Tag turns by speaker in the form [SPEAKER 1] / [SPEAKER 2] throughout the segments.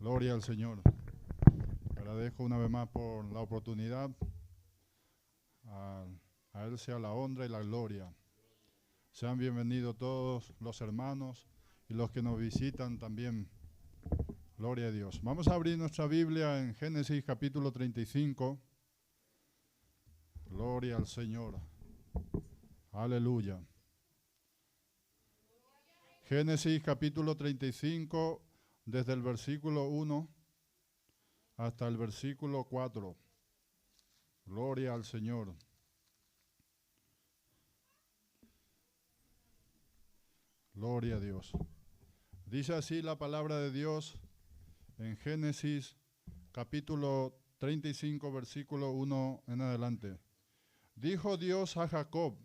[SPEAKER 1] Gloria al Señor. Agradezco una vez más por la oportunidad. A Él sea la honra y la gloria. Sean bienvenidos todos los hermanos y los que nos visitan también. Gloria a Dios. Vamos a abrir nuestra Biblia en Génesis capítulo 35. Gloria al Señor. Aleluya. Génesis capítulo 35, desde el versículo 1 hasta el versículo 4. Gloria al Señor. Gloria a Dios. Dice así la palabra de Dios en Génesis capítulo 35, versículo 1 en adelante. Dijo Dios a Jacob: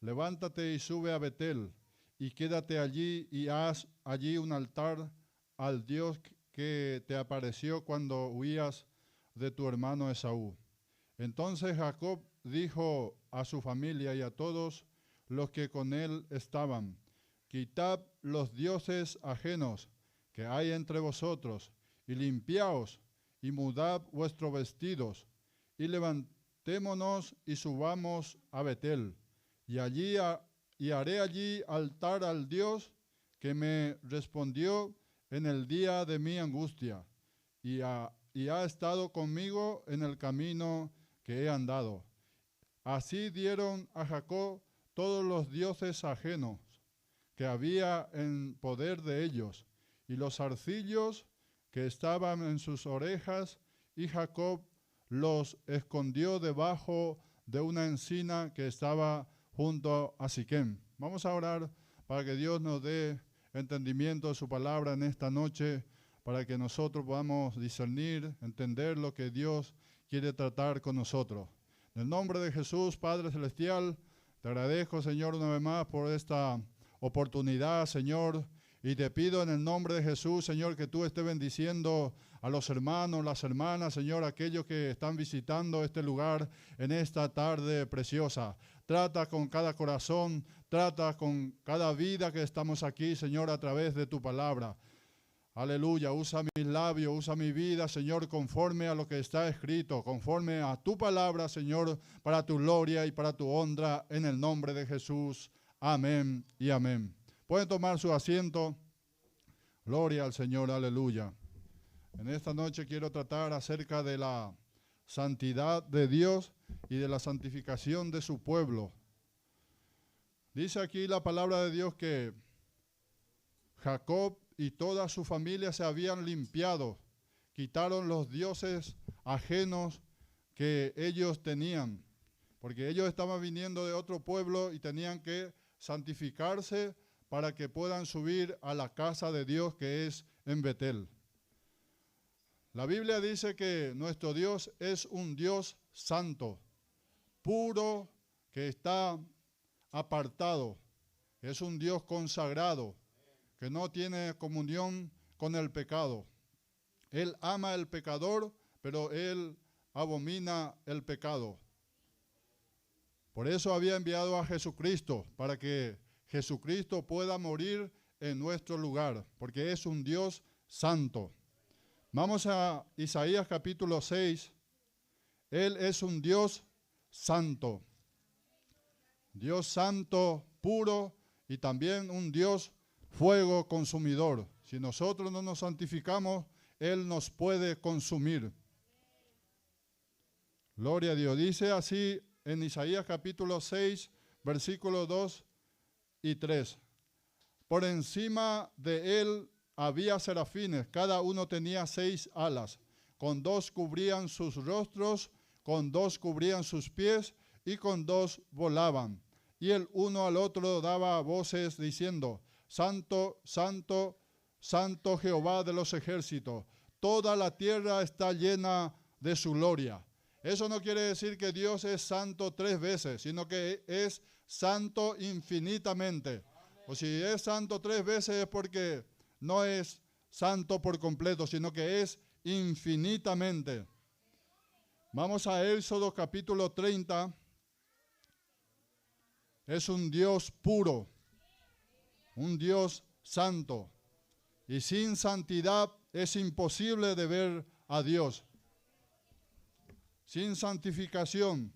[SPEAKER 1] levántate y sube a Betel, y quédate allí y haz allí un altar al Dios que te apareció cuando huías de tu hermano Esaú. Entonces Jacob dijo a su familia y a todos los que con él estaban: quitad los dioses ajenos que hay entre vosotros, y limpiaos, y mudad vuestros vestidos, y levantémonos y subamos a Betel, y haré allí altar al Dios que me respondió en el día de mi angustia, y ha estado conmigo en el camino que he andado. Así dieron a Jacob todos los dioses ajenos que había en poder de ellos, y los zarcillos que estaban en sus orejas, y Jacob los escondió debajo de una encina que estaba junto a Siquem. Vamos a orar para que Dios nos dé entendimiento de su palabra en esta noche, para que nosotros podamos discernir, entender lo que Dios quiere tratar con nosotros. En el nombre de Jesús, Padre Celestial, te agradezco, Señor, una vez más por esta oportunidad, Señor, y te pido en el nombre de Jesús, Señor, que tú estés bendiciendo a los hermanos, las hermanas, Señor, aquellos que están visitando este lugar en esta tarde preciosa. Trata con cada corazón, trata con cada vida que estamos aquí, Señor, a través de tu palabra. Aleluya, usa mis labios, usa mi vida, Señor, conforme a lo que está escrito, conforme a tu palabra, Señor, para tu gloria y para tu honra, en el nombre de Jesús. Amén y amén. Pueden tomar su asiento. Gloria al Señor, aleluya. En esta noche quiero tratar acerca de la santidad de Dios y de la santificación de su pueblo. Dice aquí la palabra de Dios que Jacob y toda su familia se habían limpiado, quitaron los dioses ajenos que ellos tenían, porque ellos estaban viniendo de otro pueblo y tenían que santificarse para que puedan subir a la casa de Dios que es en Betel. La Biblia dice que nuestro Dios es un Dios santo, puro, que está apartado, es un Dios consagrado, que no tiene comunión con el pecado. Él ama al pecador, pero Él abomina el pecado. Por eso había enviado a Jesucristo, para que Jesucristo pueda morir en nuestro lugar, porque es un Dios santo. Vamos a Isaías capítulo 6. Él es un Dios santo. Dios santo, puro, y también un Dios fuego consumidor. Si nosotros no nos santificamos, Él nos puede consumir. Gloria a Dios. Dice así en Isaías capítulo 6, versículos 2 y 3. Por encima de Él había serafines, cada uno tenía 6 alas. Con 2 cubrían sus rostros, con 2 cubrían sus pies, y con 2 volaban. Y el uno al otro daba voces diciendo: Santo, santo, santo Jehová de los ejércitos, toda la tierra está llena de su gloria. Eso no quiere decir que Dios es santo 3 veces, sino que es santo infinitamente. O si es santo 3 veces es porque no es santo por completo, sino que es infinitamente. Vamos a Éxodo capítulo 30. Es un Dios puro, un Dios santo. Y sin santidad es imposible de ver a Dios. Sin santificación,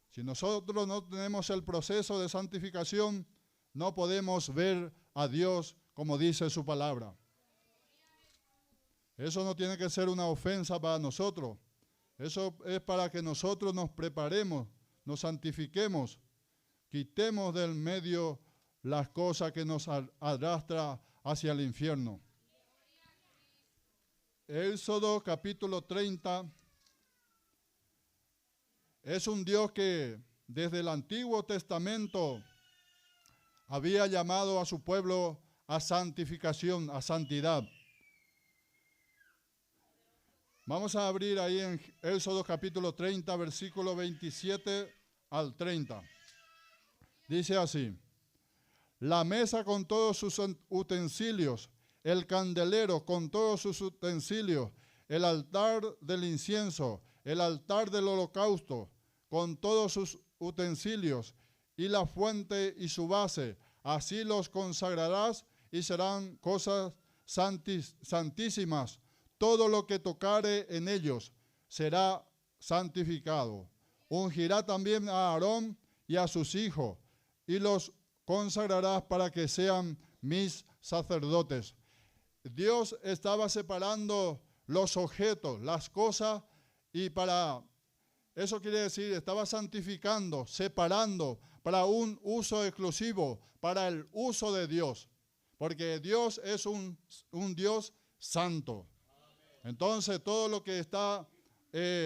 [SPEAKER 1] si nosotros no tenemos el proceso de santificación, no podemos ver a Dios como dice su palabra. Eso no tiene que ser una ofensa para nosotros. Eso es para que nosotros nos preparemos, nos santifiquemos, quitemos del medio las cosas que nos arrastran hacia el infierno. Éxodo capítulo 30 es un Dios que desde el Antiguo Testamento había llamado a su pueblo a santificación, a santidad. Vamos a abrir ahí en Éxodo capítulo 30, versículo 27 al 30. Dice así: la mesa con todos sus utensilios, el candelero con todos sus utensilios, el altar del incienso, el altar del holocausto, con todos sus utensilios, y la fuente y su base, así los consagrarás y serán cosas santísimas. Todo lo que tocare en ellos será santificado. Ungirá también a Aarón y a sus hijos, y los consagrarás para que sean mis sacerdotes. Dios estaba separando los objetos, las cosas, y para eso quiere decir, estaba santificando, separando para un uso exclusivo, para el uso de Dios. Porque Dios es un Dios santo. Entonces, todo lo que está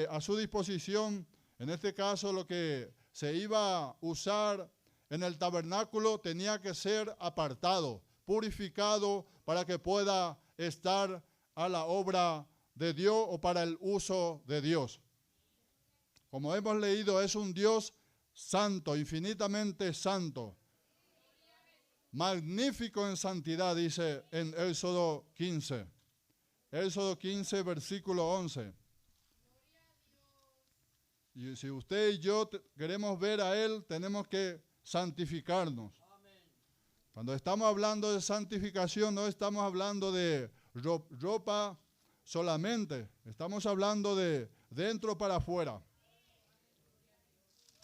[SPEAKER 1] a su disposición, en este caso lo que se iba a usar en el tabernáculo, tenía que ser apartado, purificado, para que pueda estar a la obra de Dios o para el uso de Dios. Como hemos leído, es un Dios santo, infinitamente santo. Magnífico en santidad, dice en Éxodo 15. Éxodo 15, versículo 11. Y si usted y yo queremos ver a Él, tenemos que santificarnos. Cuando estamos hablando de santificación, no estamos hablando de ropa solamente. Estamos hablando de dentro para afuera.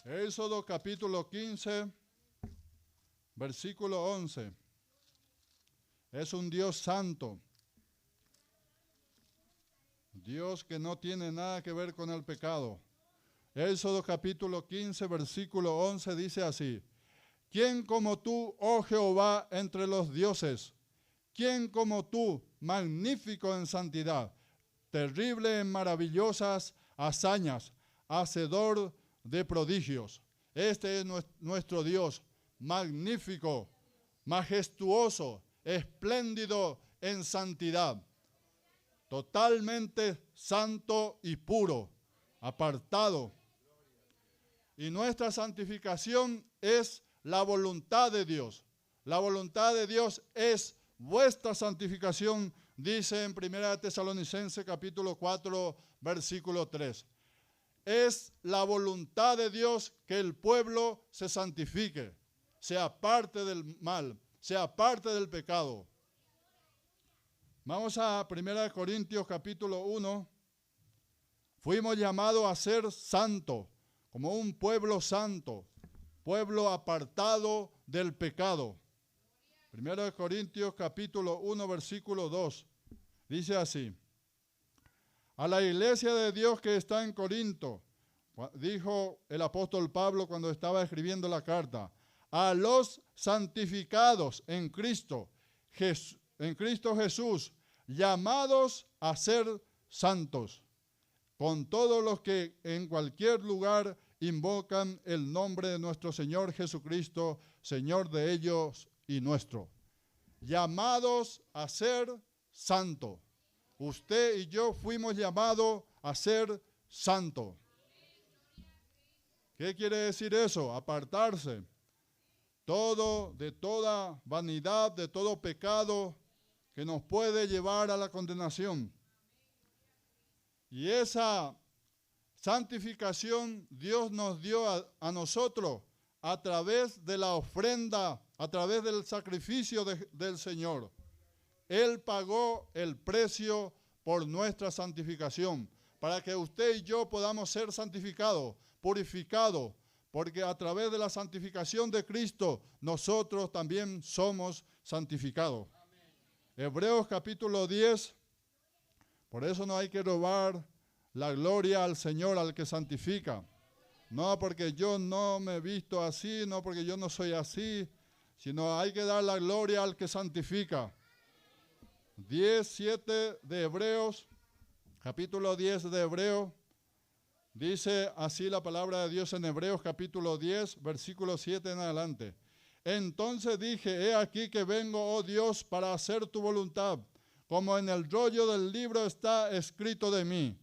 [SPEAKER 1] Éxodo capítulo 15, versículo 11. Es un Dios santo. Dios que no tiene nada que ver con el pecado. Éxodo capítulo 15, versículo 11 dice así: ¿quién como tú, oh Jehová, entre los dioses? ¿Quién como tú, magnífico en santidad, terrible en maravillosas hazañas, hacedor de prodigios? Este es nuestro Dios, magnífico, majestuoso, espléndido en santidad, totalmente santo y puro, apartado. Y nuestra santificación es la voluntad de Dios. La voluntad de Dios es vuestra santificación, dice en 1 Tesalonicenses capítulo 4, versículo 3. Es la voluntad de Dios que el pueblo se santifique, se aparte del mal, se aparte del pecado. Vamos a 1 Corintios capítulo 1. Fuimos llamados a ser santos, como un pueblo santo, pueblo apartado del pecado. 1 Corintios capítulo 1, versículo 2. Dice así: a la iglesia de Dios que está en Corinto, dijo el apóstol Pablo cuando estaba escribiendo la carta, a los santificados en Cristo Jesús, llamados a ser santos, con todos los que en cualquier lugar invocan el nombre de nuestro Señor Jesucristo, Señor de ellos y nuestro. Llamados a ser santos. Usted y yo fuimos llamados a ser santos. ¿Qué quiere decir eso? Apartarse. Todo, de toda vanidad, de todo pecado que nos puede llevar a la condenación. Y esa santificación Dios nos dio a nosotros a través de la ofrenda, a través del sacrificio del Señor. Él pagó el precio por nuestra santificación, para que usted y yo podamos ser santificados, purificados, porque a través de la santificación de Cristo, nosotros también somos santificados. Hebreos capítulo 10, por eso no hay que robar la gloria al Señor, al que santifica. No porque yo no me he visto así, no porque yo no soy así, sino hay que dar la gloria al que santifica. 10:7 de Hebreos, capítulo 10 de Hebreos, dice así la palabra de Dios en Hebreos capítulo 10, versículo 7 en adelante. Entonces dije, he aquí que vengo, oh Dios, para hacer tu voluntad, como en el rollo del libro está escrito de mí,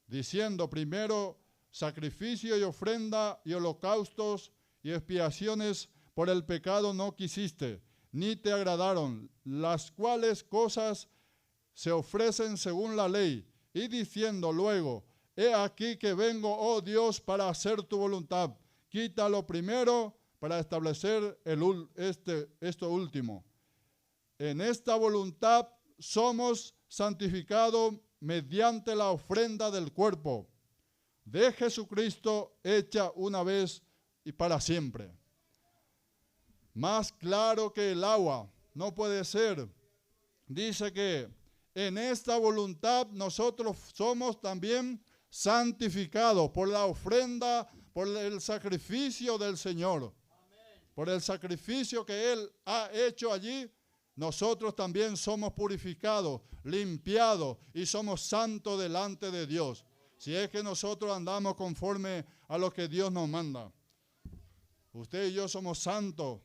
[SPEAKER 1] diciendo primero sacrificio y ofrenda y holocaustos y expiaciones por el pecado no quisiste, ni te agradaron, las cuales cosas se ofrecen según la ley, y diciendo luego, he aquí que vengo, oh Dios, para hacer tu voluntad. Quítalo primero para establecer esto último. En esta voluntad somos santificados mediante la ofrenda del cuerpo de Jesucristo hecha una vez y para siempre. Más claro que el agua no puede ser. Dice que en esta voluntad nosotros somos también santificados por la ofrenda, por el sacrificio del Señor. Por el sacrificio que Él ha hecho allí, nosotros también somos purificados, limpiados y somos santos delante de Dios. Si es que nosotros andamos conforme a lo que Dios nos manda. Usted y yo somos santos.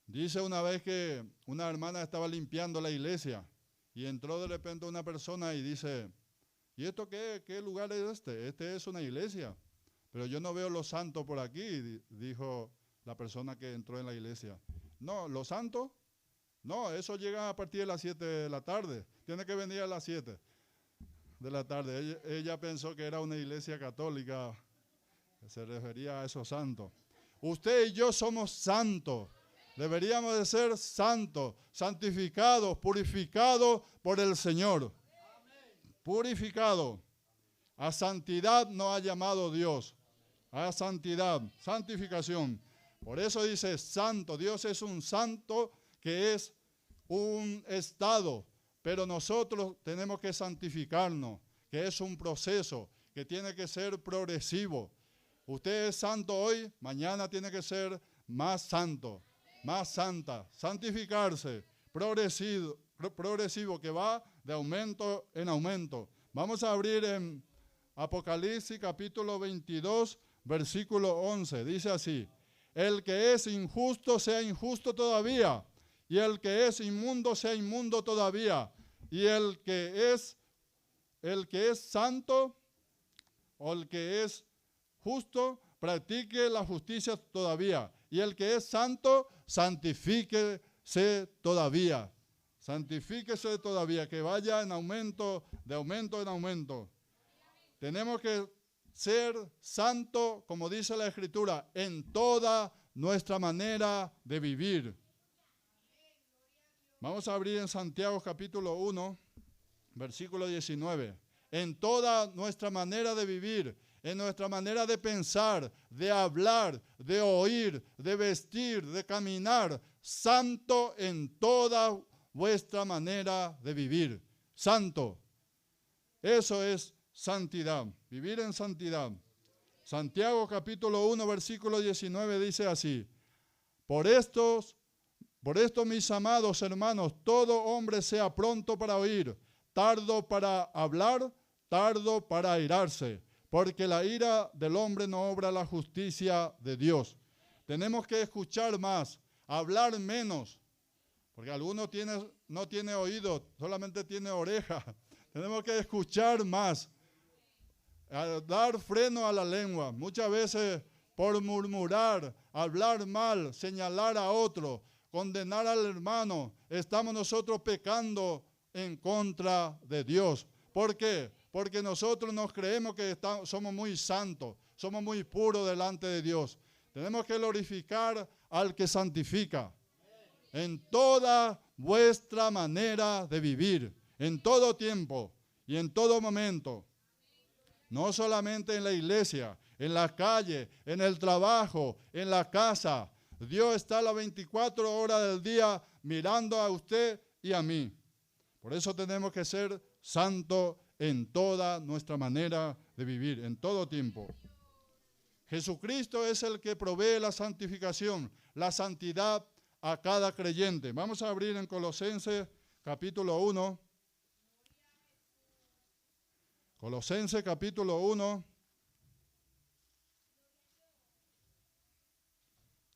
[SPEAKER 1] Dice una vez que una hermana estaba limpiando la iglesia y entró de repente una persona y dice, ¿y esto qué lugar es este? Este es una iglesia, pero yo no veo los santos por aquí, dijo la persona que entró en la iglesia. No, ¿los santos? No, eso llega a partir de las 7 de la tarde, tiene que venir a las 7 de la tarde. Ella pensó que era una iglesia católica, que se refería a esos santos. Usted y yo somos santos. Deberíamos de ser santos, santificados, purificados por el Señor. Purificados. A santidad nos ha llamado Dios. A santidad, santificación. Por eso dice santo. Dios es un santo que es un estado. Pero nosotros tenemos que santificarnos, que es un proceso, que tiene que ser progresivo. Usted es santo hoy, mañana tiene que ser más santo. Más santa, santificarse, progresivo, que va de aumento en aumento. Vamos a abrir en Apocalipsis capítulo 22, versículo 11. Dice así, el que es injusto sea injusto todavía, y el que es inmundo sea inmundo todavía, y el que es santo o el que es justo practique la justicia todavía. Y el que es santo, santifíquese todavía. Santifíquese todavía, que vaya en aumento, de aumento en aumento. Tenemos que ser santos, como dice la Escritura, en toda nuestra manera de vivir. Vamos a abrir en Santiago capítulo 1, versículo 19. En toda nuestra manera de vivir, en nuestra manera de pensar, de hablar, de oír, de vestir, de caminar, santo en toda vuestra manera de vivir. Santo. Eso es santidad, vivir en santidad. Santiago capítulo 1, versículo 19 dice así, por esto, mis amados hermanos, todo hombre sea pronto para oír, tardo para hablar, tardo para airarse. Porque la ira del hombre no obra la justicia de Dios. Tenemos que escuchar más, hablar menos. Porque alguno no tiene oído, solamente tiene oreja. Tenemos que escuchar más, dar freno a la lengua. Muchas veces por murmurar, hablar mal, señalar a otro, condenar al hermano, estamos nosotros pecando en contra de Dios. ¿Por qué? Porque nosotros nos creemos que somos muy santos, somos muy puros delante de Dios. Tenemos que glorificar al que santifica. en toda vuestra manera de vivir, en todo tiempo y en todo momento. No solamente en la iglesia, en la calle, en el trabajo, en la casa. Dios está las 24 horas del día mirando a usted y a mí. Por eso tenemos que ser santos en toda nuestra manera de vivir, en todo tiempo. Jesucristo es el que provee la santificación, la santidad a cada creyente. Vamos a abrir en Colosenses capítulo 1. Colosenses capítulo 1.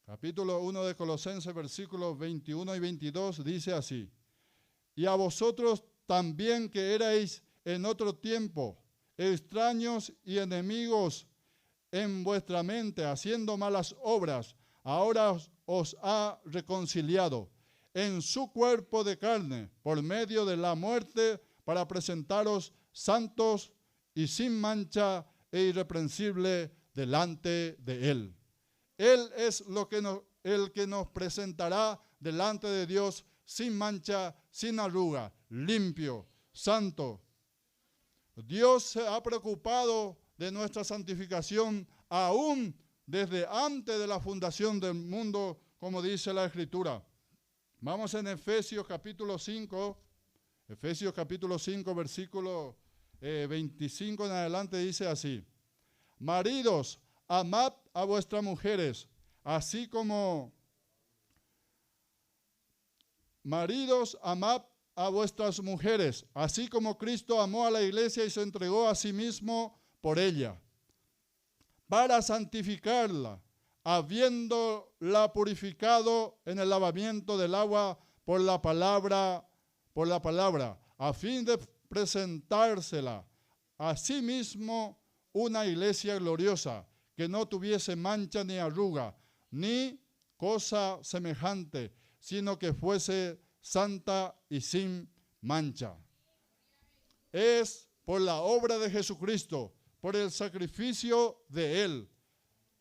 [SPEAKER 1] Capítulo 1 de Colosenses, versículos 21 y 22, dice así: y a vosotros también que erais en otro tiempo extraños y enemigos en vuestra mente, haciendo malas obras, ahora os ha reconciliado en su cuerpo de carne por medio de la muerte, para presentaros santos y sin mancha e irreprensible delante de Él. Él es el que nos presentará delante de Dios sin mancha, sin arruga, limpio, santo. Dios se ha preocupado de nuestra santificación aún desde antes de la fundación del mundo, como dice la Escritura. Vamos en Efesios capítulo 5, versículo 25 en adelante, dice así: maridos, amad a vuestras mujeres, así como maridos, amad a vuestras mujeres, así como Cristo amó a la iglesia y se entregó a sí mismo por ella, para santificarla, habiéndola purificado en el lavamiento del agua por la palabra, a fin de presentársela a sí mismo una iglesia gloriosa, que no tuviese mancha ni arruga, ni cosa semejante, sino que fuese santa y sin mancha. Es por la obra de Jesucristo, por el sacrificio de Él.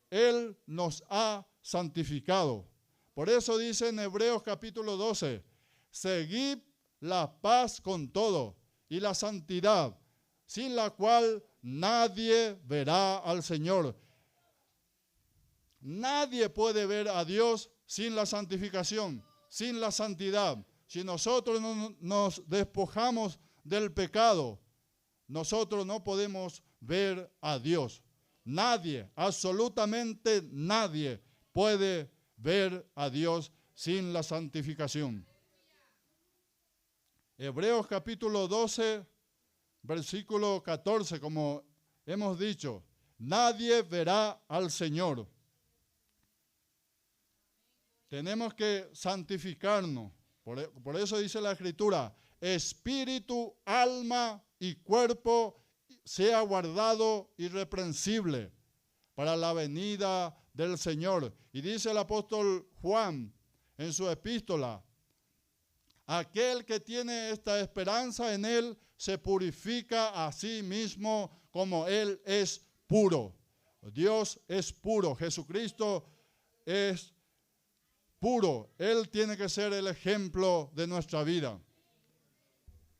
[SPEAKER 1] Él nos ha santificado. Por eso dice en Hebreos capítulo 12, seguid la paz con todo y la santidad, sin la cual nadie verá al Señor. Nadie puede ver a Dios sin la santificación, sin la santidad. Si nosotros no nos despojamos del pecado, nosotros no podemos ver a Dios. Nadie, absolutamente nadie puede ver a Dios sin la santificación. Hebreos capítulo 12, versículo 14, como hemos dicho, nadie verá al Señor. Tenemos que santificarnos. Por eso dice la Escritura, espíritu, alma y cuerpo sea guardado irreprensible para la venida del Señor. Y dice el apóstol Juan en su epístola, aquel que tiene esta esperanza en Él se purifica a sí mismo como Él es puro. Dios es puro, Jesucristo es puro. Él tiene que ser el ejemplo de nuestra vida.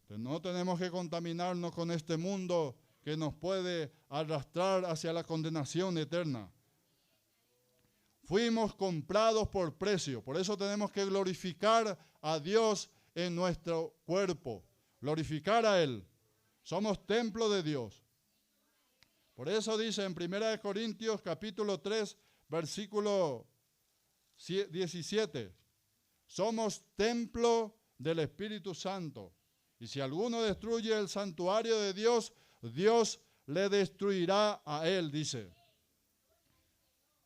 [SPEAKER 1] No tenemos que contaminarnos con este mundo que nos puede arrastrar hacia la condenación eterna. Fuimos comprados por precio, por eso tenemos que glorificar a Dios en nuestro cuerpo, glorificar a Él. Somos templo de Dios. Por eso dice en 1 Corintios capítulo 3, versículo 17, somos templo del Espíritu Santo. Y si alguno destruye el santuario de Dios, Dios le destruirá a él, dice.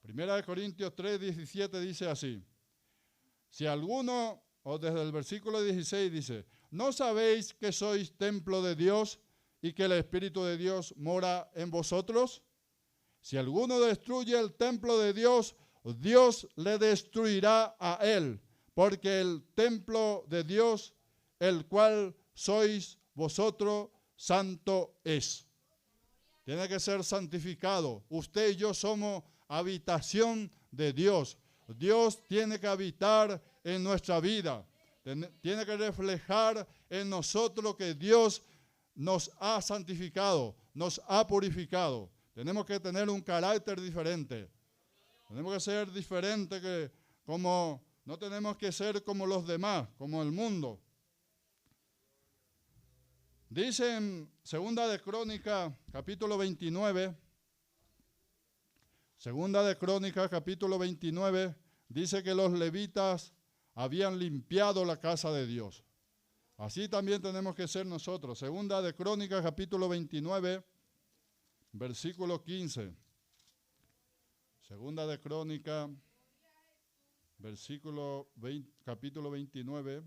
[SPEAKER 1] 1 Corintios 3, 17 dice así. Si alguno, o desde el versículo 16 dice, ¿no sabéis que sois templo de Dios y que el Espíritu de Dios mora en vosotros? Si alguno destruye el templo de Dios, Dios le destruirá a él, porque el templo de Dios, el cual sois vosotros, santo es. Tiene que ser santificado. Usted y yo somos habitación de Dios. Dios tiene que habitar en nuestra vida. Tiene que reflejar en nosotros que Dios nos ha santificado, nos ha purificado. Tenemos que tener un carácter diferente. Tenemos que ser diferentes, no tenemos que ser como los demás, como el mundo. Dice en Segunda de Crónicas, capítulo 29, Segunda de Crónicas, capítulo 29, dice que los levitas habían limpiado la casa de Dios. Así también tenemos que ser nosotros. Segunda de Crónicas, capítulo 29, versículo 15. Segunda de Crónicas, capítulo 29.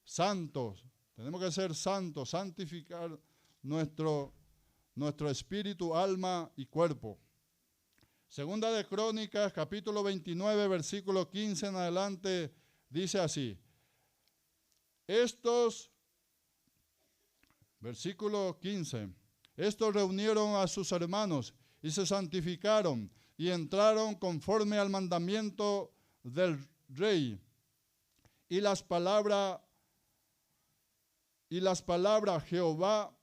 [SPEAKER 1] Santos, tenemos que ser santos, santificar nuestro espíritu, alma y cuerpo. Segunda de Crónicas, capítulo 29, versículo 15 en adelante, dice así. Versículo 15. Estos reunieron a sus hermanos y se santificaron y entraron conforme al mandamiento del rey. Y las palabras Jehová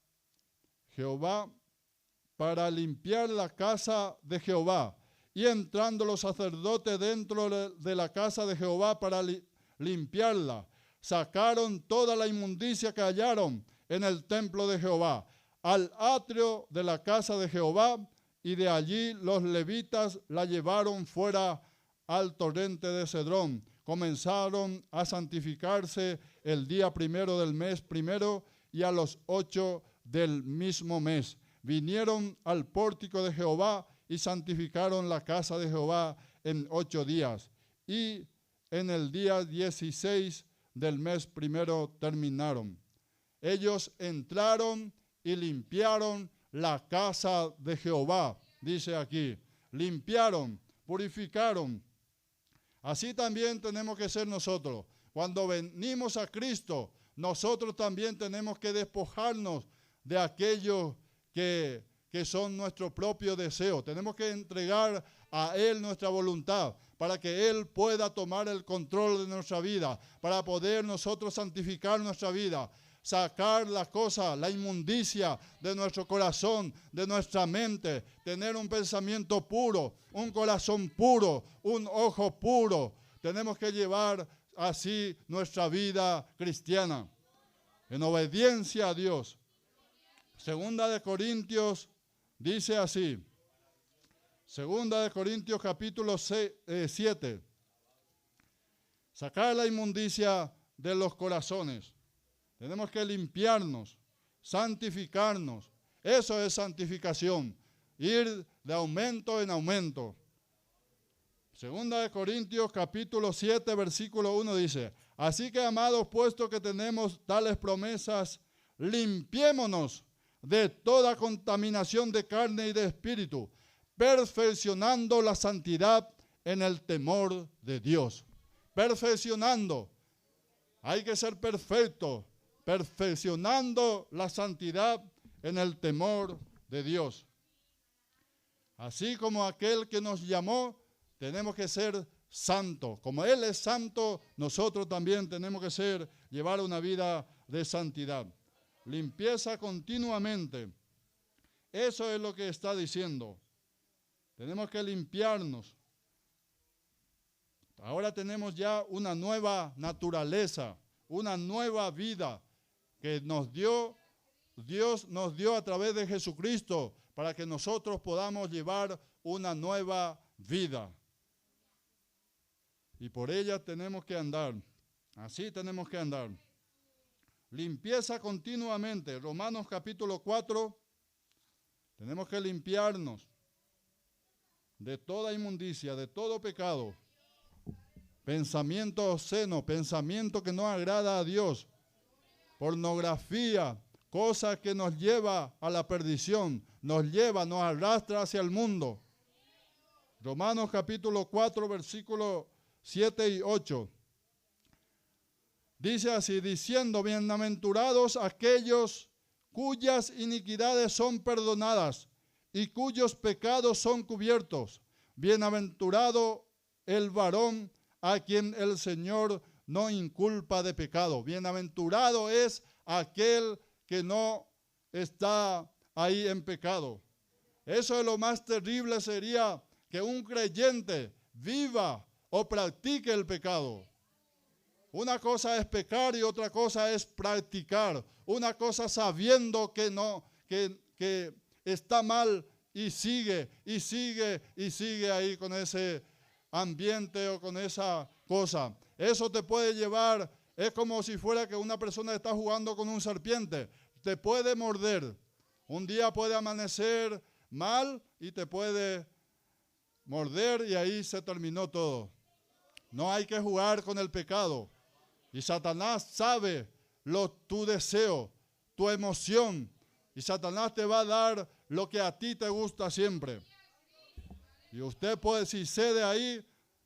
[SPEAKER 1] para limpiar la casa de Jehová. Y entrando los sacerdotes dentro de la casa de Jehová para limpiarla, sacaron toda la inmundicia que hallaron en el templo de Jehová, al atrio de la casa de Jehová, y de allí los levitas la llevaron fuera al torrente de Cedrón. Comenzaron a santificarse el día primero del mes primero y a los 8 del mismo mes. Vinieron al pórtico de Jehová y santificaron la casa de Jehová en 8 días. Y en el día 16 del mes primero terminaron. Ellos entraron y limpiaron la casa de Jehová, dice aquí. Limpiaron, purificaron. Así también tenemos que ser nosotros. Cuando venimos a Cristo, nosotros también tenemos que despojarnos de aquellos que son nuestro propio deseo. Tenemos que entregar a Él nuestra voluntad para que Él pueda tomar el control de nuestra vida, para poder nosotros santificar nuestra vida, sacar las cosas, la inmundicia de nuestro corazón, de nuestra mente, tener un pensamiento puro, un corazón puro, un ojo puro. Tenemos que llevar así nuestra vida cristiana, en obediencia a Dios. Segunda de Corintios dice así. Segunda de Corintios capítulo 7. Sacar la inmundicia de los corazones. Tenemos que limpiarnos, santificarnos. Eso es santificación. Ir de aumento en aumento. Segunda de Corintios capítulo 7 versículo 1 dice: así que, amados, puesto que tenemos tales promesas, limpiémonos de toda contaminación de carne y de espíritu, perfeccionando la santidad en el temor de Dios. Perfeccionando. Hay que ser perfecto. Perfeccionando la santidad en el temor de Dios. Así como aquel que nos llamó, tenemos que ser santos. Como Él es santo, nosotros también tenemos que llevar una vida de santidad. Limpieza continuamente. Eso es lo que está diciendo. Tenemos que limpiarnos. Ahora tenemos ya una nueva naturaleza, una nueva vida que Dios nos dio a través de Jesucristo para que nosotros podamos llevar una nueva vida. Y por ella tenemos que andar. Así tenemos que andar. Limpieza continuamente. Romanos capítulo 4. Tenemos que limpiarnos de toda inmundicia, de todo pecado. Pensamiento obsceno, pensamiento que no agrada a Dios. Pornografía, cosa que nos lleva a la perdición, nos arrastra hacia el mundo. Romanos capítulo 4, versículos 7 y 8. Dice así, diciendo: bienaventurados aquellos cuyas iniquidades son perdonadas y cuyos pecados son cubiertos. Bienaventurado el varón a quien el Señor no inculpa de pecado. Bienaventurado es aquel que no está ahí en pecado. Eso es lo más terrible, sería que un creyente viva o practique el pecado. Una cosa es pecar y otra cosa es practicar. Una cosa sabiendo que no, que está mal y sigue ahí con ese ambiente o con esa cosa. Eso te puede llevar, es como si fuera que una persona está jugando con un serpiente. Te puede morder. Un día puede amanecer mal y te puede morder y ahí se terminó todo. No hay que jugar con el pecado. Y Satanás sabe tu deseo, tu emoción. Y Satanás te va a dar lo que a ti te gusta siempre. Y usted puede, si cede ahí,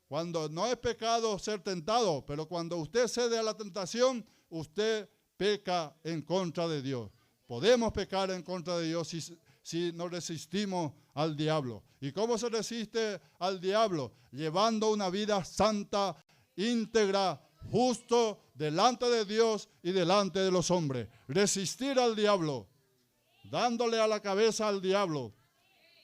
[SPEAKER 1] cuando no es pecado ser tentado, pero cuando usted cede a la tentación, usted peca en contra de Dios. Podemos pecar en contra de Dios si nos resistimos al diablo. ¿Y cómo se resiste al diablo? Llevando una vida santa, íntegra, justo, delante de Dios y delante de los hombres. Resistir al diablo, dándole a la cabeza al diablo,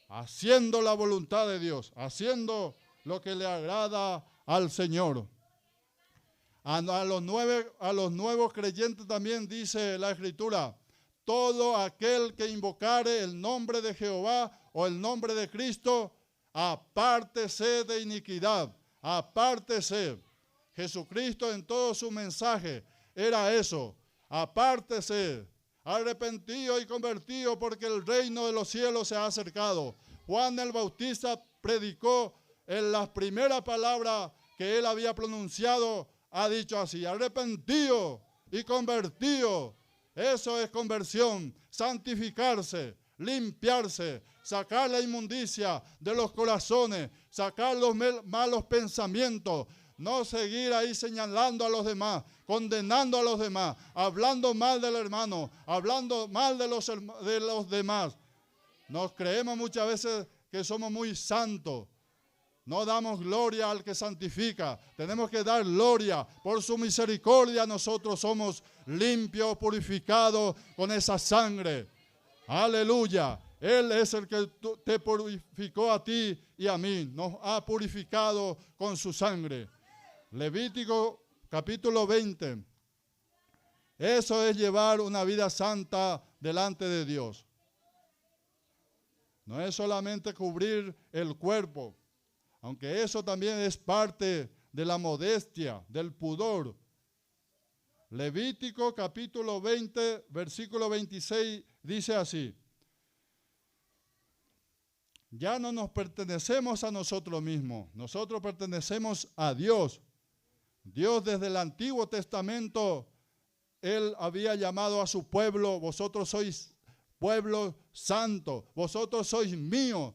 [SPEAKER 1] haciendo la voluntad de Dios, haciendo lo que le agrada al Señor. A los nuevos creyentes también dice la Escritura: todo aquel que invocare el nombre de Jehová o el nombre de Cristo, apártese de iniquidad, apártese. Jesucristo en todo su mensaje era eso: apártese, arrepentido y convertido, porque el reino de los cielos se ha acercado. Juan el Bautista predicó en las primeras palabras que él había pronunciado, ha dicho así: arrepentido y convertido. Eso es conversión, santificarse, limpiarse, sacar la inmundicia de los corazones, sacar los malos pensamientos, no seguir ahí señalando a los demás, condenando a los demás, hablando mal del hermano, hablando mal de los demás. Nos creemos muchas veces que somos muy santos. No damos gloria al que santifica. Tenemos que dar gloria. Por su misericordia nosotros somos limpios, purificados con esa sangre. Aleluya. Él es el que te purificó a ti y a mí. Nos ha purificado con su sangre. Levítico capítulo 20. Eso es llevar una vida santa delante de Dios. No es solamente cubrir el cuerpo, aunque eso también es parte de la modestia, del pudor. Levítico capítulo 20, versículo 26 dice así: ya no nos pertenecemos a nosotros mismos, nosotros pertenecemos a Dios. Dios desde el Antiguo Testamento, Él había llamado a su pueblo: vosotros sois pueblo santo, vosotros sois míos.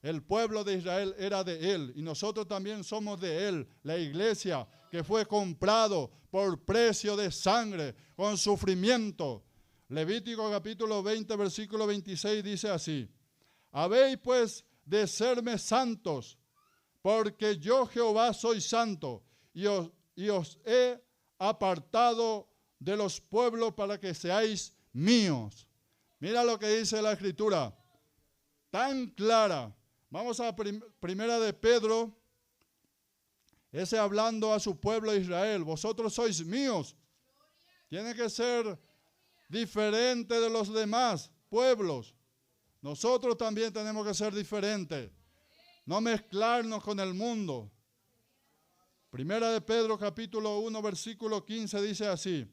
[SPEAKER 1] El pueblo de Israel era de Él y nosotros también somos de Él, la iglesia que fue comprado por precio de sangre, con sufrimiento. Levítico capítulo 20, versículo 26 dice así: habéis pues de serme santos, porque yo Jehová soy santo, y os he apartado de los pueblos para que seáis míos. Mira lo que dice la Escritura, tan clara. Vamos a primera de Pedro, ese hablando a su pueblo Israel: vosotros sois míos. Tiene que ser diferente de los demás pueblos. Nosotros también tenemos que ser diferentes, no mezclarnos con el mundo. Primera de Pedro capítulo 1 versículo 15 dice así: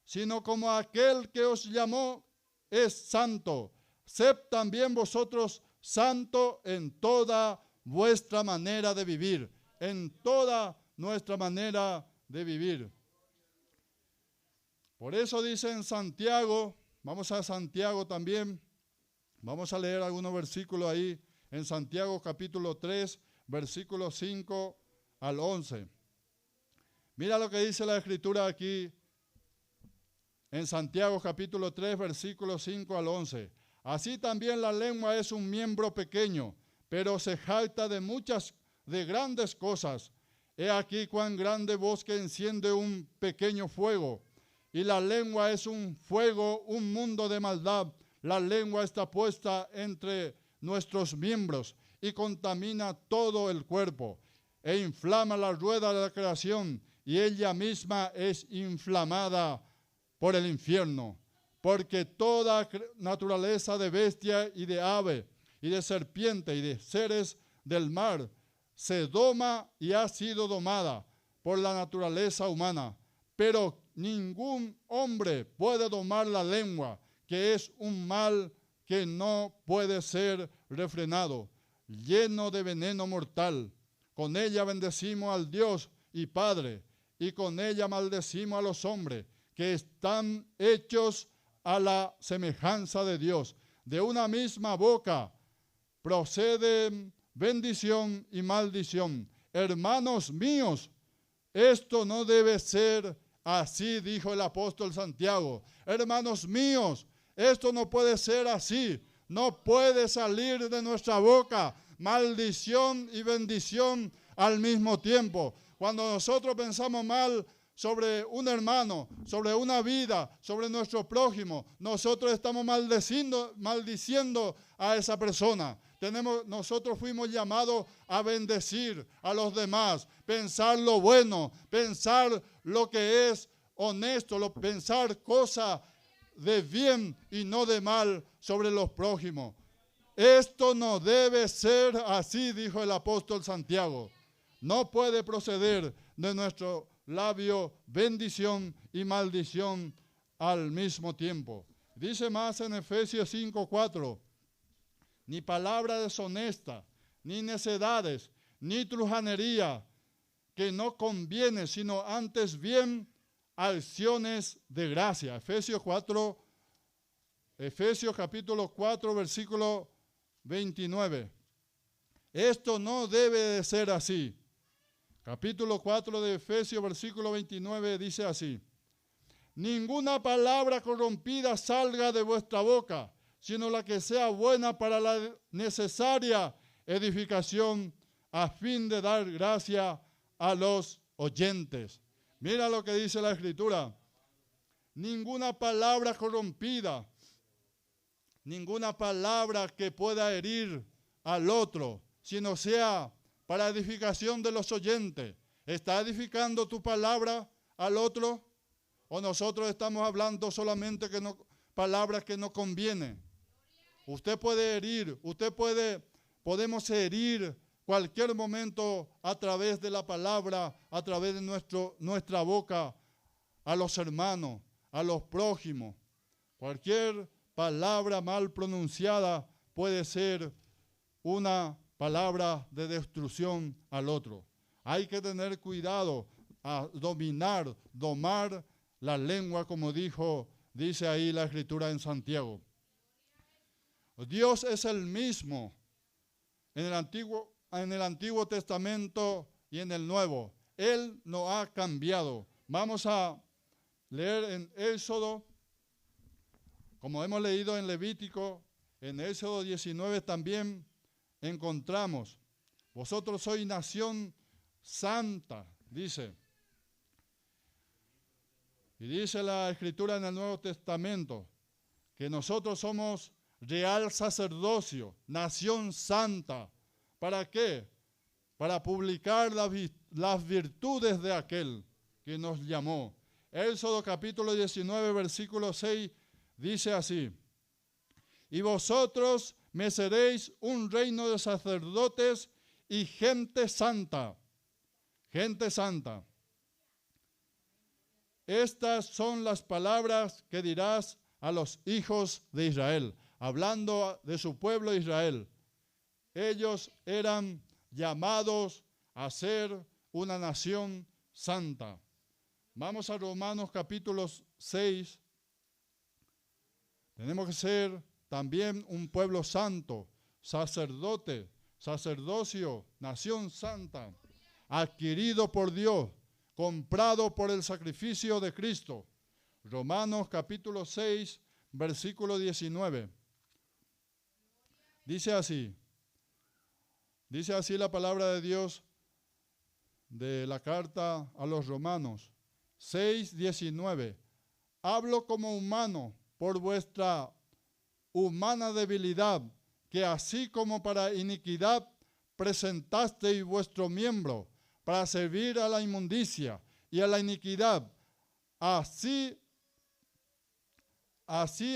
[SPEAKER 1] sino como aquel que os llamó es santo, sed también vosotros santo en toda vuestra manera de vivir, en toda nuestra manera de vivir. Por eso dice en Santiago, vamos a Santiago también, vamos a leer algunos versículos ahí, en Santiago capítulo 3, versículos 5 al 11. Mira lo que dice la Escritura aquí, en Santiago capítulo 3, versículos 5 al 11. Así también la lengua es un miembro pequeño, pero se jacta de muchas de grandes cosas. He aquí cuán grande bosque enciende un pequeño fuego, y la lengua es un fuego, un mundo de maldad. La lengua está puesta entre nuestros miembros y contamina todo el cuerpo, e inflama la rueda de la creación, y ella misma es inflamada por el infierno. Porque toda naturaleza de bestia y de ave, y de serpiente, y de seres del mar, se doma y ha sido domada por la naturaleza humana. Pero ningún hombre puede domar la lengua, que es un mal que no puede ser refrenado, lleno de veneno mortal. Con ella bendecimos al Dios y Padre, y con ella maldecimos a los hombres, que están hechos a la semejanza de Dios. De una misma boca proceden bendición y maldición. Hermanos míos, esto no debe ser así, dijo el apóstol Santiago. Hermanos míos, esto no puede ser así. No puede salir de nuestra boca maldición y bendición al mismo tiempo. Cuando nosotros pensamos mal sobre un hermano, sobre una vida, sobre nuestro prójimo, nosotros estamos maldiciendo a esa persona. Nosotros fuimos llamados a bendecir a los demás, pensar lo bueno, pensar lo que es honesto, pensar cosas de bien y no de mal sobre los prójimos. Esto no debe ser así, dijo el apóstol Santiago. No puede proceder de nuestro labio bendición y maldición al mismo tiempo. Dice más en Efesios 5:4. Ni palabra deshonesta, ni necedades, ni trujanería, que no conviene, sino antes bien acciones de gracia. Efesios capítulo 4, versículo 29. Esto no debe de ser así. Capítulo 4 de Efesios, versículo 29, dice así: ninguna palabra corrompida salga de vuestra boca, sino la que sea buena para la necesaria edificación, a fin de dar gracia a los oyentes. Mira lo que dice la Escritura. Ninguna palabra corrompida, ninguna palabra que pueda herir al otro, sino sea para edificación de los oyentes. ¿Está edificando tu palabra al otro? ¿O nosotros estamos hablando solamente palabras que no convienen? Usted puede herir, podemos herir cualquier momento a través de la palabra, a través de nuestra boca, a los hermanos, a los prójimos. Cualquier palabra mal pronunciada puede ser una palabra de destrucción al otro. Hay que tener cuidado a domar la lengua, como dice ahí la Escritura en Santiago. Dios es el mismo en el Antiguo Testamento y en el Nuevo. Él no ha cambiado. Vamos a leer en Éxodo, como hemos leído en Levítico, en Éxodo 19 también encontramos: vosotros sois nación santa, dice. Y dice la Escritura en el Nuevo Testamento que nosotros somos real sacerdocio, nación santa. ¿Para qué? Para publicar las virtudes de aquel que nos llamó. Éxodo capítulo 19, versículo 6 dice así: y vosotros me seréis un reino de sacerdotes y gente santa. Gente santa. Estas son las palabras que dirás a los hijos de Israel, hablando de su pueblo Israel. Ellos eran llamados a ser una nación santa. Vamos a Romanos capítulo 6. Tenemos que ser también un pueblo santo, sacerdote, sacerdocio, nación santa, adquirido por Dios, comprado por el sacrificio de Cristo. Romanos capítulo 6, versículo 19. Dice así: Dice así la palabra de Dios de la carta a los Romanos 6:19. Hablo como humano por vuestra humana debilidad, que así como para iniquidad presentasteis vuestro miembro para servir a la inmundicia y a la iniquidad, así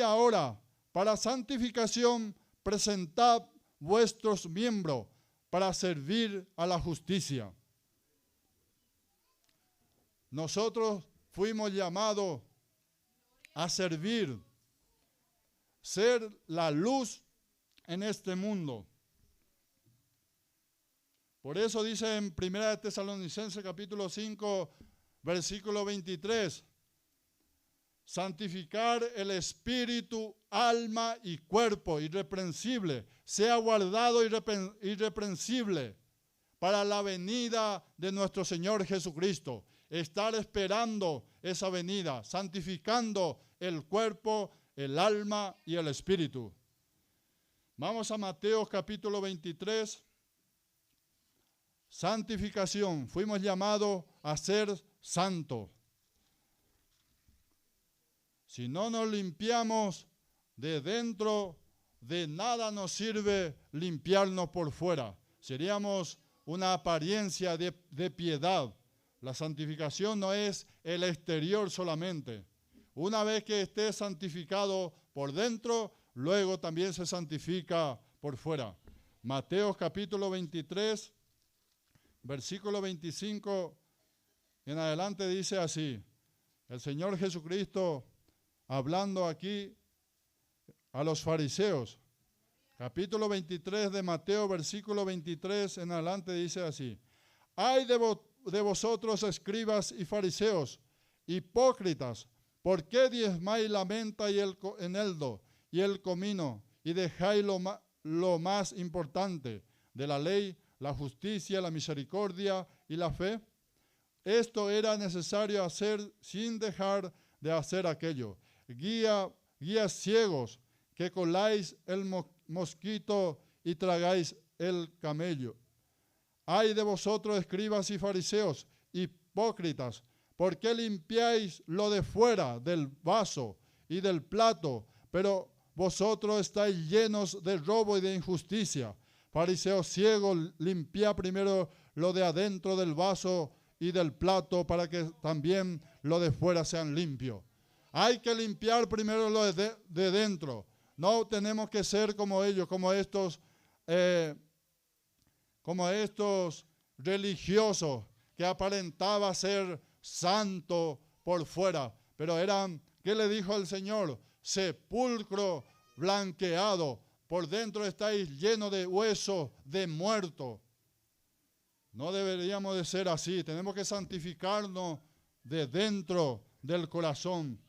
[SPEAKER 1] ahora para santificación presentad vuestros miembros para servir a la justicia. Nosotros fuimos llamados a servir, ser la luz en este mundo. Por eso dice en 1 Tesalonicenses capítulo 5, versículo 23, santificar el espíritu, alma y cuerpo irreprensible, sea guardado irreprensible para la venida de nuestro Señor Jesucristo. Estar esperando esa venida, santificando el cuerpo, el alma y el espíritu. Vamos a Mateo capítulo 23. Santificación. Fuimos llamados a ser santos. Si no nos limpiamos de dentro, de nada nos sirve limpiarnos por fuera. Seríamos una apariencia de piedad. La santificación no es el exterior solamente. Una vez que esté santificado por dentro, luego también se santifica por fuera. Mateo capítulo 23, versículo 25 en adelante dice así. El Señor Jesucristo hablando aquí a los fariseos. Capítulo 23 de Mateo, versículo 23 en adelante dice así. Ay de vosotros, escribas y fariseos, hipócritas, ¿por qué diezmáis la menta y el eneldo y el comino y dejáis lo más importante de la ley, la justicia, la misericordia y la fe? Esto era necesario hacer sin dejar de hacer aquello. Guías ciegos, que coláis el mosquito y tragáis el camello. Ay de vosotros, escribas y fariseos, hipócritas, ¿por qué limpiáis lo de fuera del vaso y del plato, pero vosotros estáis llenos de robo y de injusticia? Fariseos ciegos, limpia primero lo de adentro del vaso y del plato para que también lo de fuera sean limpios. Hay que limpiar primero lo de dentro. No tenemos que ser como ellos, como estos religiosos que aparentaba ser santo por fuera, pero eran, ¿qué le dijo el Señor? Sepulcro blanqueado, por dentro estáis llenos de huesos de muerto. No deberíamos de ser así, tenemos que santificarnos de dentro del corazón.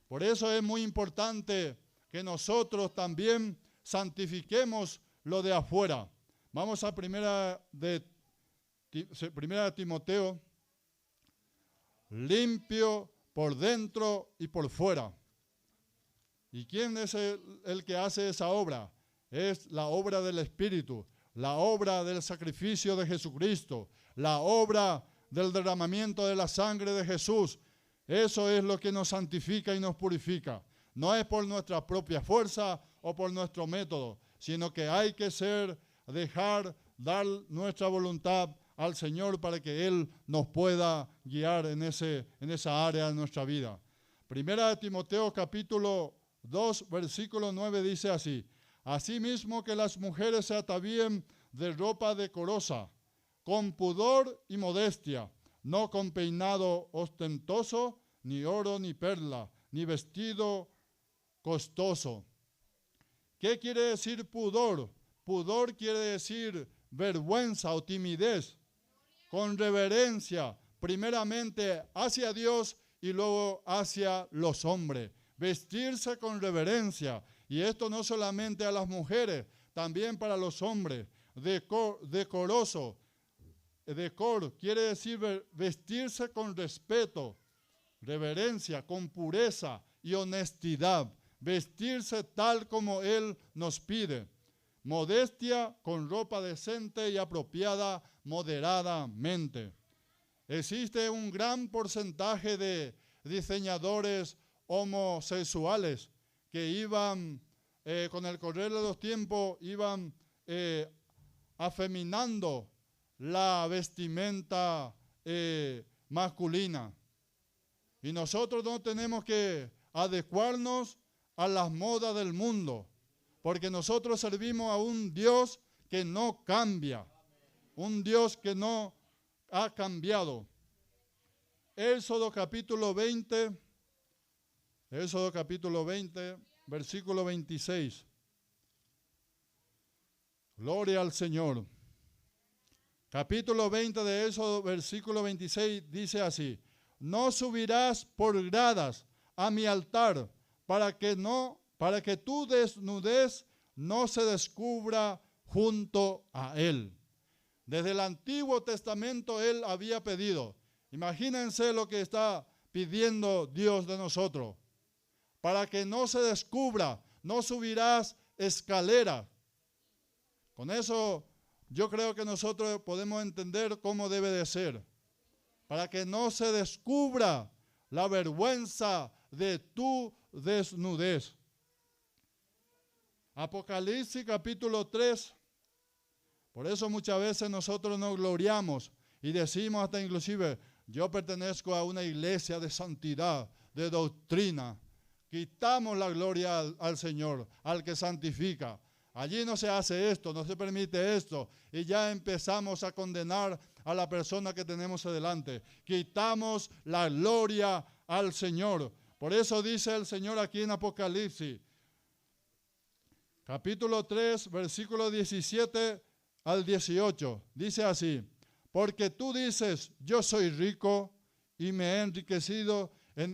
[SPEAKER 1] Por eso es muy importante que nosotros también santifiquemos lo de afuera. Vamos a primera de Timoteo, limpio por dentro y por fuera. ¿Y quién es el que hace esa obra? Es la obra del Espíritu, la obra del sacrificio de Jesucristo, la obra del derramamiento de la sangre de Jesús. Eso es lo que nos santifica y nos purifica. No es por nuestra propia fuerza o por nuestro método, sino que hay que dar nuestra voluntad al Señor para que Él nos pueda guiar en esa área de nuestra vida. Primera de Timoteo capítulo 2, versículo 9 dice así. Asimismo que las mujeres se atavíen de ropa decorosa, con pudor y modestia, no con peinado ostentoso, ni oro, ni perla, ni vestido costoso. ¿Qué quiere decir pudor? Pudor quiere decir vergüenza o timidez, con reverencia, primeramente hacia Dios y luego hacia los hombres. Vestirse con reverencia, y esto no solamente a las mujeres, también para los hombres. Decoroso, decor quiere decir vestirse con respeto, reverencia, con pureza y honestidad. Vestirse tal como Él nos pide. modestia con ropa decente y apropiada moderadamente. Existe un gran porcentaje de diseñadores homosexuales que iban, con el correr de los tiempos, iban afeminando la vestimenta masculina. Y nosotros no tenemos que adecuarnos a las modas del mundo, porque nosotros servimos a un Dios que no cambia, un Dios que no ha cambiado. Éxodo capítulo 20, versículo 26. Gloria al Señor. Capítulo 20 de Éxodo, versículo 26, dice así: no subirás por gradas a mi altar, para que tu desnudez no se descubra junto a él. Desde el Antiguo Testamento él había pedido. Imagínense lo que está pidiendo Dios de nosotros. Para que no se descubra, no subirás escalera. Con eso yo creo que nosotros podemos entender cómo debe de ser. Para que no se descubra la vergüenza de tu desnudez. Apocalipsis capítulo 3. Por eso muchas veces nosotros nos gloriamos y decimos hasta inclusive: yo pertenezco a una iglesia de santidad, de doctrina. Quitamos la gloria al Señor, al que santifica. Allí no se hace esto, no se permite esto. Y ya empezamos a condenar a la persona que tenemos adelante. Quitamos la gloria al Señor. Por eso dice el Señor aquí en Apocalipsis, capítulo 3, versículo 17 al 18. Dice así: porque tú dices, yo soy rico y me he enriquecido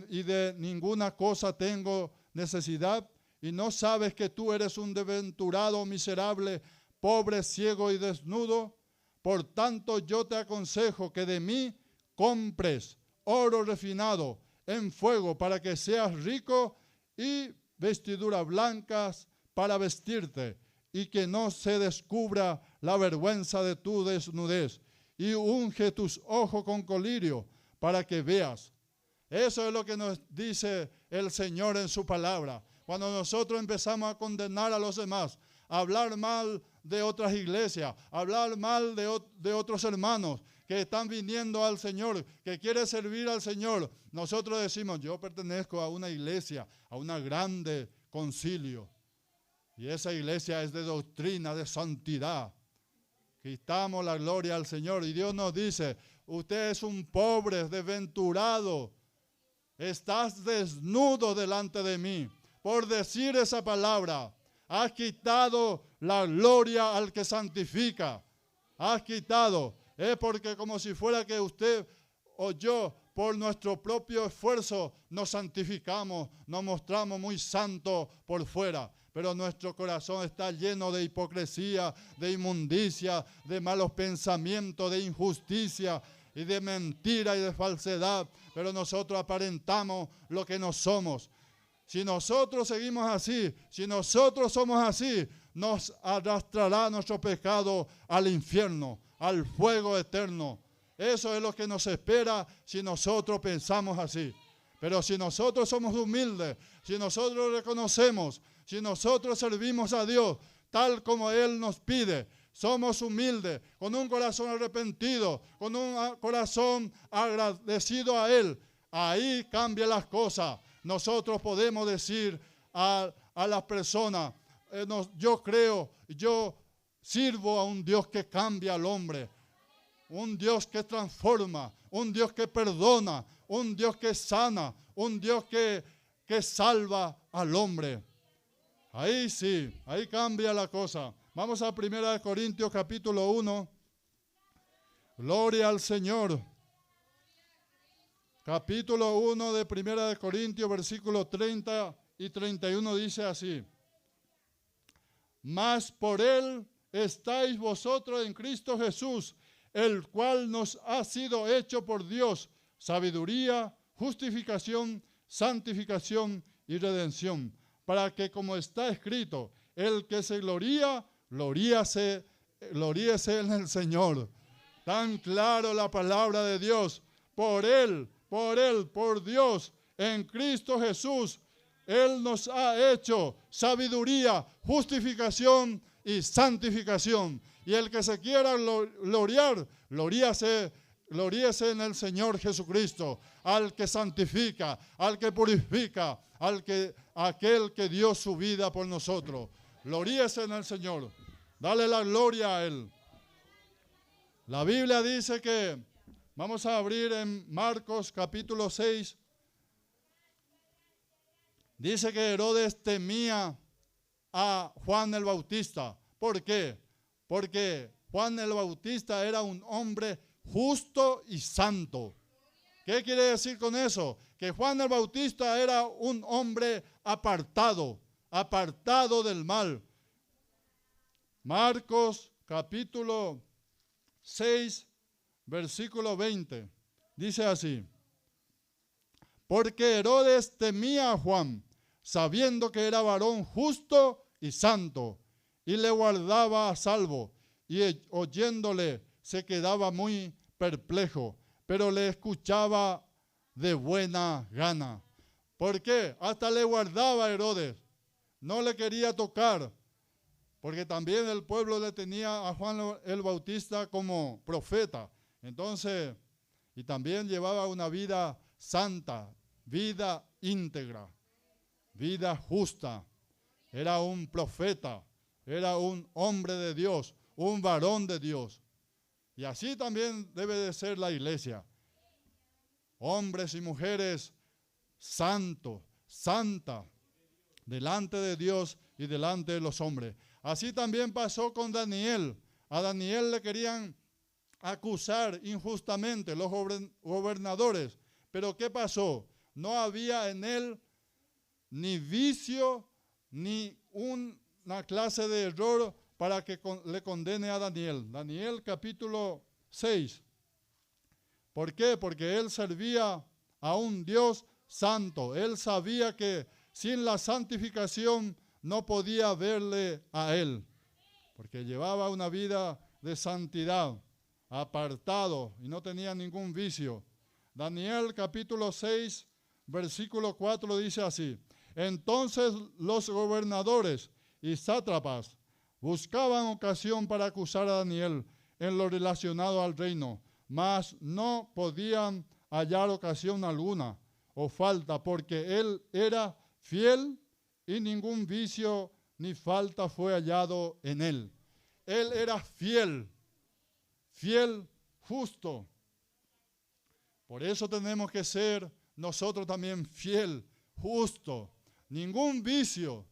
[SPEAKER 1] y de ninguna cosa tengo necesidad, y no sabes que tú eres un desventurado, miserable, pobre, ciego y desnudo. Por tanto yo te aconsejo que de mí compres oro refinado en fuego para que seas rico, y vestiduras blancas para vestirte, y que no se descubra la vergüenza de tu desnudez, y unge tus ojos con colirio para que veas. Eso es lo que nos dice el Señor en su palabra. Cuando nosotros empezamos a condenar a los demás, a hablar mal de otras iglesias, a hablar mal de otros hermanos que están viniendo al Señor, que quieren servir al Señor, nosotros decimos: yo pertenezco a una iglesia, a una grande concilio. Y esa iglesia es de doctrina, de santidad. Quitamos la gloria al Señor. Y Dios nos dice: usted es un pobre, desventurado. Estás desnudo delante de mí. Por decir esa palabra, has quitado la gloria al que santifica. Has quitado. Es porque como si fuera que usted o yo, por nuestro propio esfuerzo, nos santificamos, nos mostramos muy santos por fuera. Pero nuestro corazón está lleno de hipocresía, de inmundicia, de malos pensamientos, de injusticia y de mentira y de falsedad. Pero nosotros aparentamos lo que no somos. Si nosotros seguimos así, si nosotros somos así, nos arrastrará nuestro pecado al infierno, al fuego eterno. Eso es lo que nos espera si nosotros pensamos así. Pero si nosotros somos humildes, si nosotros reconocemos, si nosotros servimos a Dios tal como Él nos pide, somos humildes, con un corazón arrepentido, con un corazón agradecido a Él, ahí cambian las cosas. Nosotros podemos decir a las personas: yo creo, yo sirvo a un Dios que cambia al hombre, un Dios que transforma, un Dios que perdona, un Dios que sana, un Dios que salva al hombre. Ahí sí, ahí cambia la cosa. Vamos a 1 Corintios capítulo 1. Gloria al Señor. Capítulo 1 de 1 Corintios, versículos 30 y 31 dice así: mas por Él estáis vosotros en Cristo Jesús, el cual nos ha sido hecho por Dios sabiduría, justificación, santificación y redención, para que, como está escrito, el que se gloría, gloríese en el Señor. Tan claro la palabra de Dios. Por Él, por Dios, en Cristo Jesús, Él nos ha hecho sabiduría, justificación y santificación. Y el que se quiera gloriar, gloríese en el Señor Jesucristo, al que santifica, al que purifica, aquel que dio su vida por nosotros. Gloríese en el Señor. Dale la gloria a Él. La Biblia dice que, vamos a abrir en Marcos capítulo 6, dice que Herodes temía a Juan el Bautista. ¿Por qué? Porque Juan el Bautista era un hombre justo y santo. ¿Qué quiere decir con eso? Que Juan el Bautista era un hombre apartado del mal. Marcos capítulo 6, versículo 20, dice así: porque Herodes temía a Juan, sabiendo que era varón justo y santo, y le guardaba a salvo, y oyéndole se quedaba muy perplejo, pero le escuchaba de buena gana. ¿Por qué? Hasta le guardaba a Herodes, no le quería tocar, porque también el pueblo le tenía a Juan el Bautista como profeta. Entonces, y también llevaba una vida santa, vida íntegra, vida justa. Era un profeta, era un hombre de Dios, un varón de Dios. Y así también debe de ser la iglesia. Hombres y mujeres santos, santas, delante de Dios y delante de los hombres. Así también pasó con Daniel. A Daniel le querían acusar injustamente los gobernadores. Pero ¿qué pasó? No había en él ni vicio, ni una clase de error para que le condene a Daniel. Daniel capítulo 6. ¿Por qué? Porque él servía a un Dios santo. Él sabía que sin la santificación no podía verle a él, porque llevaba una vida de santidad, apartado, y no tenía ningún vicio. Daniel capítulo 6, versículo 4 dice así: entonces los gobernadores y sátrapas buscaban ocasión para acusar a Daniel en lo relacionado al reino, mas no podían hallar ocasión alguna o falta, porque él era fiel y ningún vicio ni falta fue hallado en él. Él era fiel, justo. Por eso tenemos que ser nosotros también fiel, justo. Ningún vicio.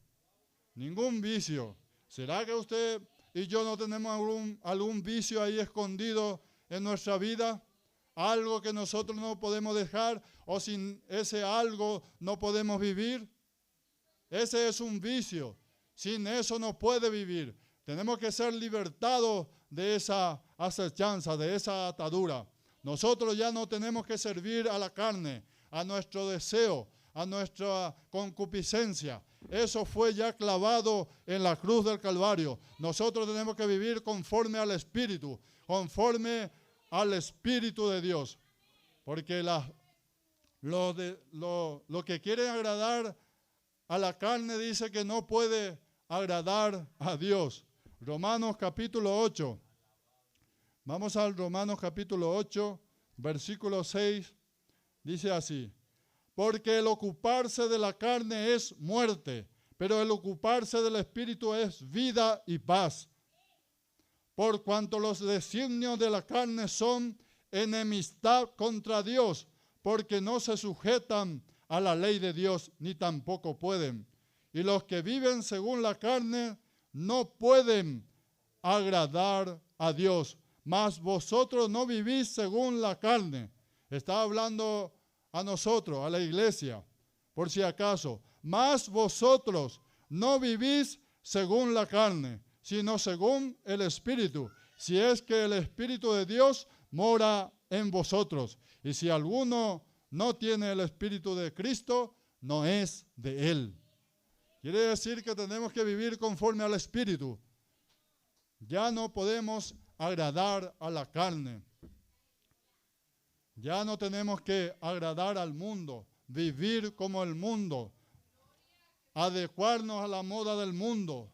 [SPEAKER 1] ¿Será que usted y yo no tenemos algún vicio ahí escondido en nuestra vida? Algo que nosotros no podemos dejar, o sin ese algo no podemos vivir. Ese es un vicio. Sin eso no puede vivir. Tenemos que ser libertados de esa acechanza, de esa atadura. Nosotros ya no tenemos que servir a la carne, a nuestro deseo, a nuestra concupiscencia. Eso fue ya clavado en la cruz del Calvario. Nosotros tenemos que vivir conforme al Espíritu, conforme al Espíritu de Dios. Porque lo que quiere agradar a la carne dice que no puede agradar a Dios. Romanos capítulo 8. Vamos al Romanos capítulo 8, versículo 6. Dice así: porque el ocuparse de la carne es muerte, pero el ocuparse del Espíritu es vida y paz. Por cuanto los designios de la carne son enemistad contra Dios, porque no se sujetan a la ley de Dios, ni tampoco pueden. Y los que viven según la carne no pueden agradar a Dios. Mas vosotros no vivís según la carne. Está hablando a nosotros, a la iglesia, por si acaso. Mas vosotros no vivís según la carne, sino según el Espíritu, si es que el Espíritu de Dios mora en vosotros. Y si alguno no tiene el Espíritu de Cristo, no es de Él. Quiere decir que tenemos que vivir conforme al Espíritu. Ya no podemos agradar a la carne. Ya no tenemos que agradar al mundo, vivir como el mundo, adecuarnos a la moda del mundo.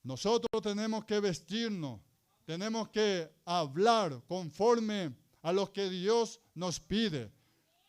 [SPEAKER 1] Nosotros tenemos que vestirnos, tenemos que hablar conforme a lo que Dios nos pide.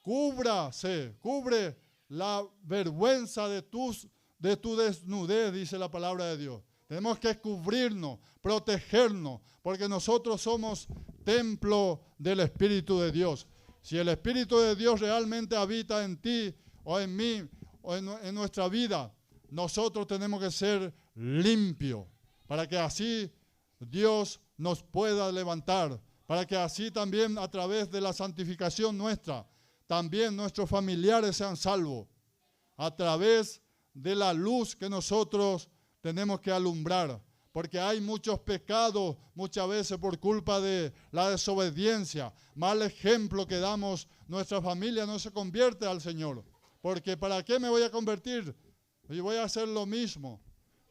[SPEAKER 1] Cubre la vergüenza de tu desnudez, dice la palabra de Dios. Tenemos que cubrirnos, protegernos, porque nosotros somos templo del Espíritu de Dios. Si el Espíritu de Dios realmente habita en ti o en mí o en nuestra vida, nosotros tenemos que ser limpios, para que así Dios nos pueda levantar, para que así también a través de la santificación nuestra, también nuestros familiares sean salvos, a través de la luz que nosotros tenemos que alumbrar, porque hay muchos pecados muchas veces por culpa de la desobediencia, mal ejemplo que damos, nuestra familia no se convierte al Señor, porque ¿para qué me voy a convertir? Y voy a hacer lo mismo.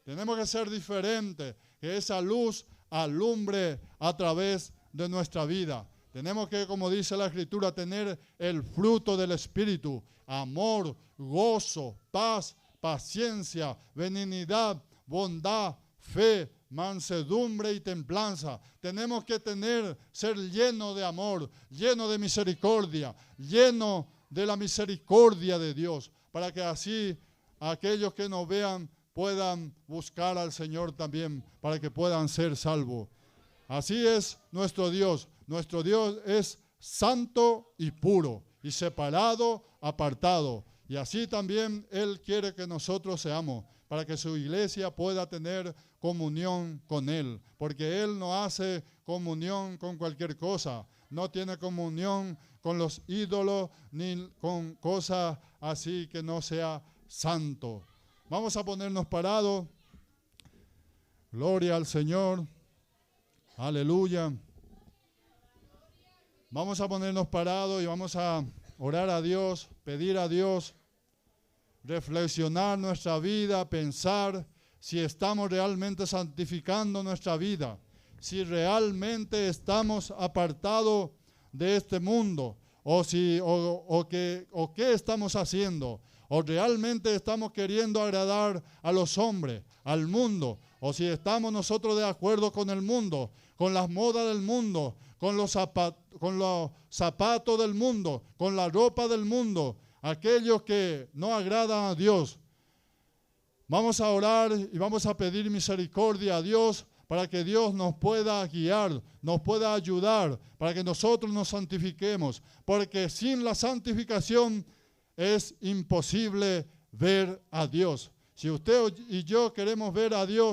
[SPEAKER 1] Tenemos que ser diferentes, que esa luz alumbre a través de nuestra vida. Tenemos que, como dice la Escritura, tener el fruto del Espíritu: amor, gozo, paz, paciencia, benignidad, bondad, fe, mansedumbre y templanza. Tenemos que ser llenos de amor, llenos de misericordia, llenos de la misericordia de Dios, para que así aquellos que nos vean puedan buscar al Señor también, para que puedan ser salvos. Así es nuestro Dios. Nuestro Dios es santo y puro, y separado, apartado. Y así también Él quiere que nosotros seamos, para que su iglesia pueda tener comunión con Él. Porque Él no hace comunión con cualquier cosa. No tiene comunión con los ídolos, ni con cosas así que no sea santo. Vamos a ponernos parados. Gloria al Señor. Aleluya. Vamos a ponernos parados y vamos a orar a Dios, pedir a Dios, reflexionar nuestra vida, pensar si estamos realmente santificando nuestra vida, si realmente estamos apartados de este mundo, o qué estamos haciendo, o realmente estamos queriendo agradar a los hombres, al mundo, o si estamos nosotros de acuerdo con el mundo, con las modas del mundo, con los zapatos del mundo, con la ropa del mundo, aquellos que no agradan a Dios. Vamos a orar y vamos a pedir misericordia a Dios, para que Dios nos pueda guiar, nos pueda ayudar, para que nosotros nos santifiquemos, porque sin la santificación es imposible ver a Dios. Si usted y yo queremos ver a Dios,